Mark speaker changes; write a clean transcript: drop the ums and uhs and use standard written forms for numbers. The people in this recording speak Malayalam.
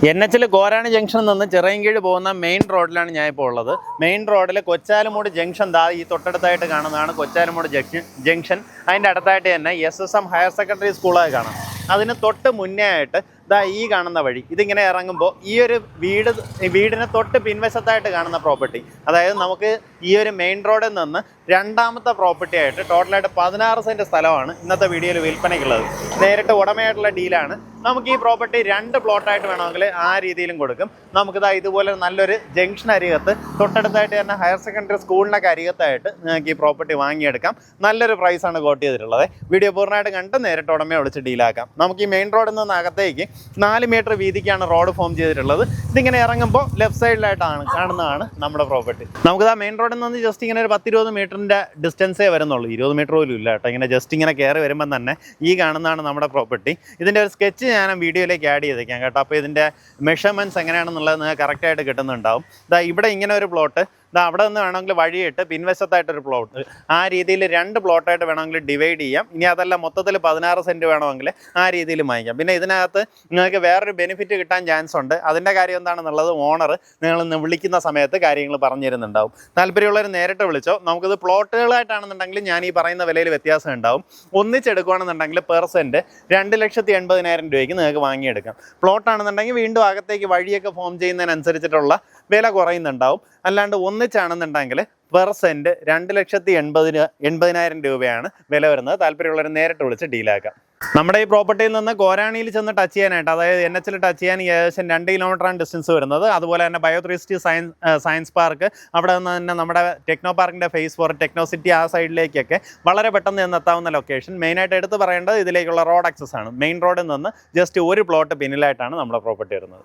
Speaker 1: NH ഗോരാണി ജംഗ്ഷനിൽ നിന്ന് ചിറയൻകീഴ് പോകുന്ന മെയിൻ റോഡിലാണ് ഞാൻ ഇപ്പോൾ ഉള്ളത്. മെയിൻ റോഡിൽ കൊച്ചാലുമൂട് ജംഗ്ഷൻ ഈ തൊട്ടടുത്തായിട്ട് കാണുന്നതാണ് കൊച്ചാലുമൂട് ജംഗ്ഷൻ. അതിൻ്റെ അടുത്തായിട്ട് തന്നെ SSM ഹയർ സെക്കൻഡറി സ്കൂളായി കാണാം. അതിന് തൊട്ട് മുന്നേ ആയിട്ട് ഈ കാണുന്ന വഴി ഇതിങ്ങനെ ഇറങ്ങുമ്പോൾ ഈ ഒരു വീടിന് തൊട്ട് പിൻവശത്തായിട്ട് കാണുന്ന പ്രോപ്പർട്ടി, അതായത് നമുക്ക് ഈ ഒരു മെയിൻ റോഡിൽ നിന്ന് രണ്ടാമത്തെ പ്രോപ്പർട്ടി ആയിട്ട് ടോട്ടലായിട്ട് 16 സെൻറ്റ് സ്ഥലമാണ് ഇന്നത്തെ വീഡിയോയിൽ വിൽപ്പനയ്ക്കുള്ളത്. നേരിട്ട് ഉടമയായിട്ടുള്ള ഡീലാണ്. നമുക്ക് ഈ പ്രോപ്പർട്ടി 2 പ്ലോട്ടായിട്ട് വേണമെങ്കിൽ ആ രീതിയിലും കൊടുക്കും. നമുക്കിതാ ഇതുപോലെ നല്ലൊരു ജംഗ്ഷൻ അരികത്ത് തൊട്ടടുത്തായിട്ട് തന്നെ ഹയർ സെക്കൻഡറി സ്കൂളിനൊക്കെ അരികത്തായിട്ട് നിങ്ങൾക്ക് ഈ പ്രോപ്പർട്ടി വാങ്ങിയെടുക്കാം. നല്ലൊരു പ്രൈസാണ് കോട്ട് ചെയ്തിട്ടുള്ളത്. വീഡിയോ പൂർണ്ണമായിട്ട് കണ്ട് നേരിട്ട് ഉടമയെ വിളിച്ച് ഡീലാക്കാം. നമുക്ക് ഈ മെയിൻ റോഡിൽ നിന്ന് അകത്തേക്ക് 4 മീറ്റർ വീതിക്കാണ് റോഡ് ഫോം ചെയ്തിട്ടുള്ളത്. ഇതിങ്ങനെ ഇറങ്ങുമ്പോൾ ലെഫ്റ്റ് സൈഡിലായിട്ടാണ് കാണുന്നതാണ് നമ്മുടെ പ്രോപ്പർട്ടി. നമുക്കിതാ മെയിൻ റോഡിൽ നിന്ന് ജസ്റ്റ് ഇങ്ങനെ ഒരു 10-20 മീറ്ററിൻ്റെ ഡിസ്റ്റൻസേ വരുന്നുള്ളൂ. 20 മീറ്റർ പോലും ഇല്ല കേട്ടോ. ഇങ്ങനെ ജസ്റ്റ് ഇങ്ങനെ കയറി വരുമ്പം തന്നെ ഈ കാണുന്നതാണ് നമ്മുടെ പ്രോപ്പർട്ടി. ഇതിൻ്റെ ഒരു സ്കെച്ച് ഞാൻ വീഡിയോയിലേക്ക് ആഡ് ചെയ്തേക്കാം കേട്ടോ. അപ്പോൾ ഇതിൻ്റെ മെഷർമെൻറ്റ്സ് എങ്ങനെയാണെന്നുള്ളത് നിങ്ങൾക്ക് കറക്റ്റായിട്ട് കിട്ടുന്നുണ്ടാവും. ഇവിടെ ഇങ്ങനെ ഒരു പ്ലോട്ട്, അവിടെ നിന്ന് വേണമെങ്കിൽ വഴിയിട്ട് പിൻവശത്തായിട്ടൊരു പ്ലോട്ട്, ആ രീതിയിൽ 2 പ്ലോട്ടായിട്ട് വേണമെങ്കിൽ ഡിവൈഡ് ചെയ്യാം. ഇനി അതല്ല മൊത്തത്തിൽ 16 സെൻറ്റ് വേണമെങ്കിൽ ആ രീതിയിൽ വാങ്ങിക്കാം. പിന്നെ ഇതിനകത്ത് നിങ്ങൾക്ക് വേറൊരു ബെനിഫിറ്റ് കിട്ടാൻ ചാൻസ് ഉണ്ട്. അതിൻ്റെ കാര്യം എന്താണെന്നുള്ളത് ഓണർ നിങ്ങളിന്ന് വിളിക്കുന്ന സമയത്ത് കാര്യങ്ങൾ പറഞ്ഞു തരുന്നുണ്ടാവും. താല്പര്യമുള്ളവർ നേരിട്ട് വിളിച്ചോ. നമുക്കിത് പ്ലോട്ടുകളായിട്ടാണെന്നുണ്ടെങ്കിൽ ഞാൻ ഈ പറയുന്ന വിലയിൽ വ്യത്യാസം ഉണ്ടാവും. ഒന്നിച്ചെടുക്കുകയാണെന്നുണ്ടെങ്കിൽ പെർ സെൻറ്റ് 2,80,000 രൂപയ്ക്ക് നിങ്ങൾക്ക് വാങ്ങിയെടുക്കാം. പ്ലോട്ടാണെന്നുണ്ടെങ്കിൽ വീണ്ടും അകത്തേക്ക് വഴിയൊക്കെ ഫോം ചെയ്യുന്നതിനനുസരിച്ചിട്ടുള്ള വില കുറയുന്നുണ്ടാവും. അല്ലാണ്ട് ഒന്നിച്ചാണെന്നുണ്ടെങ്കിൽ പെർ സെൻറ്റ് 2,80,000 രൂപയാണ് വില വരുന്നത്. താല്പര്യമുള്ളവർ നേരിട്ട് വിളിച്ച് ഡീലാക്കാം. നമ്മുടെ ഈ പ്രോപ്പർട്ടിയിൽ നിന്ന് കോരാണിയിൽ ചെന്ന് ടച്ച് ചെയ്യാനായിട്ട്, അതായത് NH ടച്ച് ചെയ്യാൻ ഏകദേശം 2 കിലോമീറ്ററാണ് ഡിസ്റ്റൻസ് വരുന്നത്. അതുപോലെ തന്നെ ബയോ360 സയൻസ് പാർക്ക്, അവിടെ നിന്ന് തന്നെ നമ്മുടെ ടെക്നോ പാർക്കിൻ്റെ ഫേസ് 4 ടെക്നോ സിറ്റി ആ സൈഡിലേക്കൊക്കെ വളരെ പെട്ടെന്ന് എത്താവുന്ന ലൊക്കേഷൻ. മെയിനായിട്ട് എടുത്ത് പറയേണ്ടത് ഇതിലേക്കുള്ള റോഡ് ആക്സസ് ആണ്. മെയിൻ റോഡിൽ നിന്ന് ജസ്റ്റ് ഒരു പ്ലോട്ട് പിന്നിലായിട്ടാണ് നമ്മുടെ പ്രോപ്പർട്ടി വരുന്നത്.